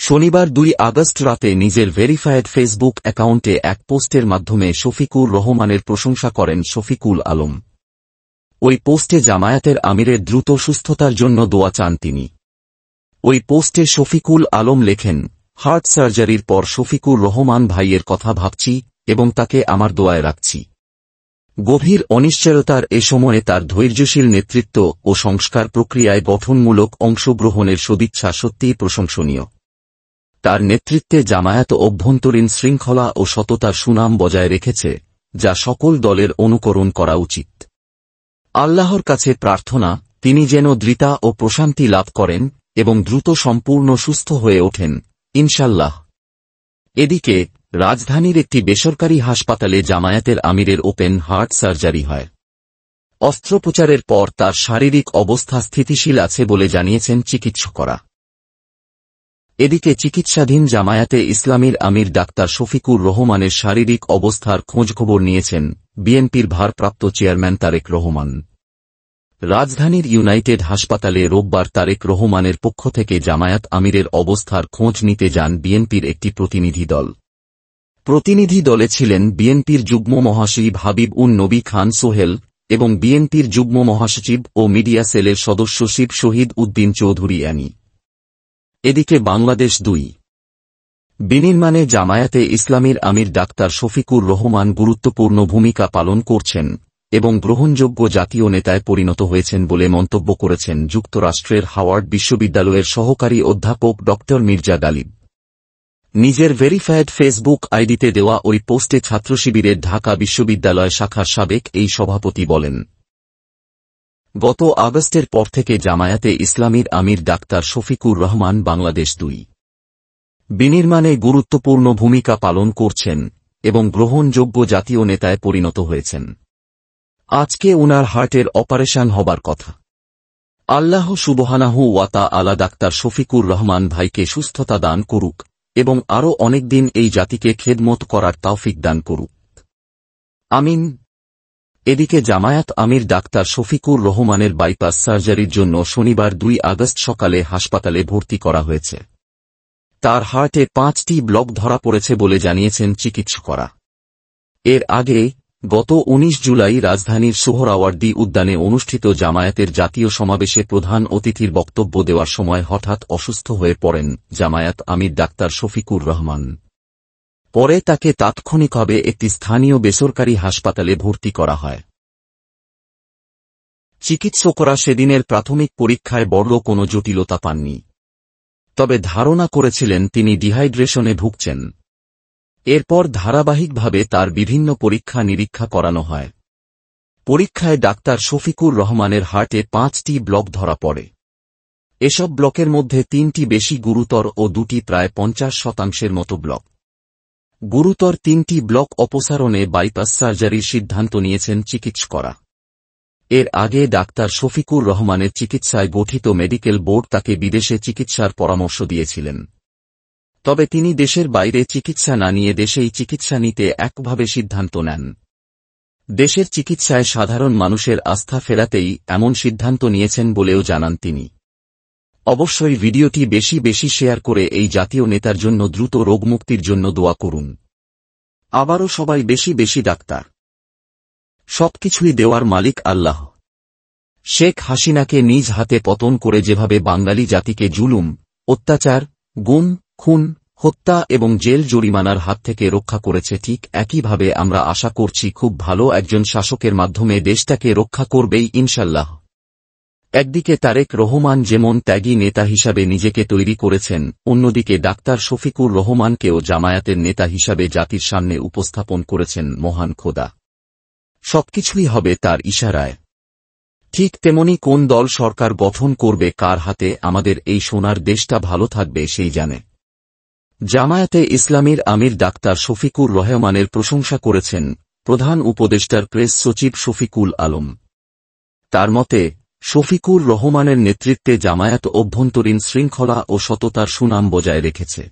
শনিবার 2 আগস্ট রাতে নিজের ভেরিফায়েড ফেসবুক অ্যাকাউন্টে এক পোস্টের মাধ্যমে শফিকুর রহমানের প্রশংসা করেন শফিকুল আলম। ওই পোস্টে জামায়াতের আমিরের দ্রুত সুস্থতার জন্য দোয়া চান তিনি। ওই পোস্টে শফিকুল আলম লেখেন, হার্ট সার্জারির পর শফিকুর রহমান ভাইয়ের কথা ভাবছি এবং তাকে আমার দোয়ায় রাখছি। গভীর অনিশ্চয়তার এ সময়ে তার ধৈর্যশীল নেতৃত্ব ও সংস্কার প্রক্রিয়ায় গঠনমূলক অংশগ্রহণের সদিচ্ছা সত্যিই প্রশংসনীয়। তার নেতৃত্বে জামায়াত অভ্যন্তরীণ শৃঙ্খলা ও সততার সুনাম বজায় রেখেছে, যা সকল দলের অনুকরণ করা উচিত। আল্লাহর কাছে প্রার্থনা, তিনি যেন দৃঢ়তা ও প্রশান্তি লাভ করেন এবং দ্রুত সম্পূর্ণ সুস্থ হয়ে ওঠেন, ইনশাল্লাহ। এদিকে রাজধানীর একটি বেসরকারি হাসপাতালে জামায়াতের আমিরের ওপেন হার্ট সার্জারি হয়। অস্ত্রোপচারের পর তার শারীরিক অবস্থা স্থিতিশীল আছে বলে জানিয়েছেন চিকিৎসকরা। এদিকে চিকিৎসাধীন জামায়াতে ইসলামীর আমির ডাক্তার শফিকুর রহমানের শারীরিক অবস্থার খোঁজখবর নিয়েছেন বিএনপির ভারপ্রাপ্ত চেয়ারম্যান তারেক রহমান। রাজধানীর ইউনাইটেড হাসপাতালে রোববার তারেক রহমানের পক্ষ থেকে জামায়াত আমিরের অবস্থার খোঁজ নিতে যান বিএনপির একটি প্রতিনিধি দল। প্রতিনিধি দলে ছিলেন বিএনপির যুগ্ম মহাসচিব হাবিব উন নবী খান সোহেল এবং বিএনপির যুগ্ম মহাসচিব ও মিডিয়া সেলের সদস্য শিব শহীদ উদ্দিন চৌধুরী অ্যানি। এদিকে বাংলাদেশ 2 বিনির্মাণে জামায়াতে ইসলামীর আমির ডাক্তার শফিকুর রহমান গুরুত্বপূর্ণ ভূমিকা পালন করছেন এবং গ্রহণযোগ্য জাতীয় নেতায় পরিণত হয়েছেন বলে মন্তব্য করেছেন যুক্তরাষ্ট্রের হাওয়ার্ড বিশ্ববিদ্যালয়ের সহকারী অধ্যাপক ড মির্জা গালিব। নিজের ভেরিফায়েড ফেসবুক আইডিতে দেওয়া ওই পোস্টে ছাত্রশিবিরের ঢাকা বিশ্ববিদ্যালয় শাখার সাবেক এই সভাপতি বলেন, গত আগস্টের পর থেকে জামায়াতে ইসলামীর আমির ডাক্তার শফিকুর রহমান বাংলাদেশ 2 বিনির্মাণে গুরুত্বপূর্ণ ভূমিকা পালন করছেন এবং গ্রহণযোগ্য জাতীয় নেতায় পরিণত হয়েছেন। আজকে উনার হার্টের অপারেশন হবার কথা। আল্লাহ সুবহানাহু ওয়া তাআলা ডাক্তার শফিকুর রহমান ভাইকে সুস্থতা দান করুক এবং আরও অনেক দিন এই জাতিকে খেদমত করার তৌফিক দান করুক, আমিন। এদিকে জামায়াত আমির ডাক্তার শফিকুর রহমানের বাইপাস সার্জারির জন্য শনিবার 2 আগস্ট সকালে হাসপাতালে ভর্তি করা হয়েছে। তার হার্টে 5টি ব্লক ধরা পড়েছে বলে জানিয়েছেন চিকিৎসকরা। এর আগে গত 19 জুলাই রাজধানীর সোহরাওয়ার্দী উদ্যানে অনুষ্ঠিত জামায়াতের জাতীয় সমাবেশে প্রধান অতিথির বক্তব্য দেওয়ার সময় হঠাৎ অসুস্থ হয়ে পড়েন জামায়াত আমির ডাক্তার শফিকুর রহমান। পরে তাকে তাৎক্ষণিকভাবে একটি স্থানীয় বেসরকারি হাসপাতালে ভর্তি করা হয়। চিকিৎসকরা সেদিনের প্রাথমিক পরীক্ষায় বড় কোনো জটিলতা পাননি, তবে ধারণা করেছিলেন তিনি ডিহাইড্রেশনে ভুগছেন। এরপর ধারাবাহিকভাবে তার বিভিন্ন পরীক্ষা নিরীক্ষা করানো হয়। পরীক্ষায় ডাক্তার শফিকুর রহমানের হার্টে 5টি ব্লক ধরা পড়ে। এসব ব্লকের মধ্যে 3টি বেশি গুরুতর ও 2টি প্রায় 50% মতো ব্লক। গুরুতর 3টি ব্লক অপসারণে বাইপাস সার্জারির সিদ্ধান্ত নিয়েছেন চিকিৎসকরা। এর আগে ডাক্তার শফিকুর রহমানের চিকিৎসায় গঠিত মেডিকেল বোর্ড তাকে বিদেশে চিকিৎসার পরামর্শ দিয়েছিলেন, তবে তিনি দেশের বাইরে চিকিৎসা না নিয়ে দেশেই চিকিৎসা নিতে একভাবে সিদ্ধান্ত নেন। দেশের চিকিৎসায় সাধারণ মানুষের আস্থা ফেরাতেই এমন সিদ্ধান্ত নিয়েছেন বলেও জানান তিনি। অবশ্যই ভিডিওটি বেশি বেশি শেয়ার করে এই জাতীয় নেতার জন্য দ্রুত রোগমুক্তির জন্য দোয়া করুন। আবারও সবাই বেশি বেশি ডাক্তার। সবকিছুই দেওয়ার মালিক আল্লাহ। শেখ হাসিনাকে নিজ হাতে পতন করে যেভাবে বাঙালি জাতিকে জুলুম, অত্যাচার, গুম, খুন, হত্যা এবং জেল জরিমানার হাত থেকে রক্ষা করেছে, ঠিক একইভাবে আমরা আশা করছি খুব ভালো একজন শাসকের মাধ্যমে দেশটাকে রক্ষা করবেই ইনশাল্লাহ। একদিকে তারেক রহমান যেমন ত্যাগী নেতা হিসাবে নিজেকে তৈরি করেছেন, অন্যদিকে ডাক্তার শফিকুর রহমানকেও জামায়াতের নেতা হিসাবে জাতির সামনে উপস্থাপন করেছেন মহান খোদা। সবকিছুই হবে তার ইশারায়। ঠিক তেমনি কোন দল সরকার গঠন করবে, কার হাতে আমাদের এই সোনার দেশটা ভালো থাকবে সেই জানে। জামায়াতে ইসলামীর আমির ডাক্তার শফিকুর রহমানের প্রশংসা করেছেন প্রধান উপদেষ্টার প্রেস সচিব শফিকুল আলম। তার মতে, শফিকুর রহমানের নেতৃত্বে জামায়াত অভ্যন্তরীণ শৃঙ্খলা ও সততার সুনাম বজায় রেখেছে।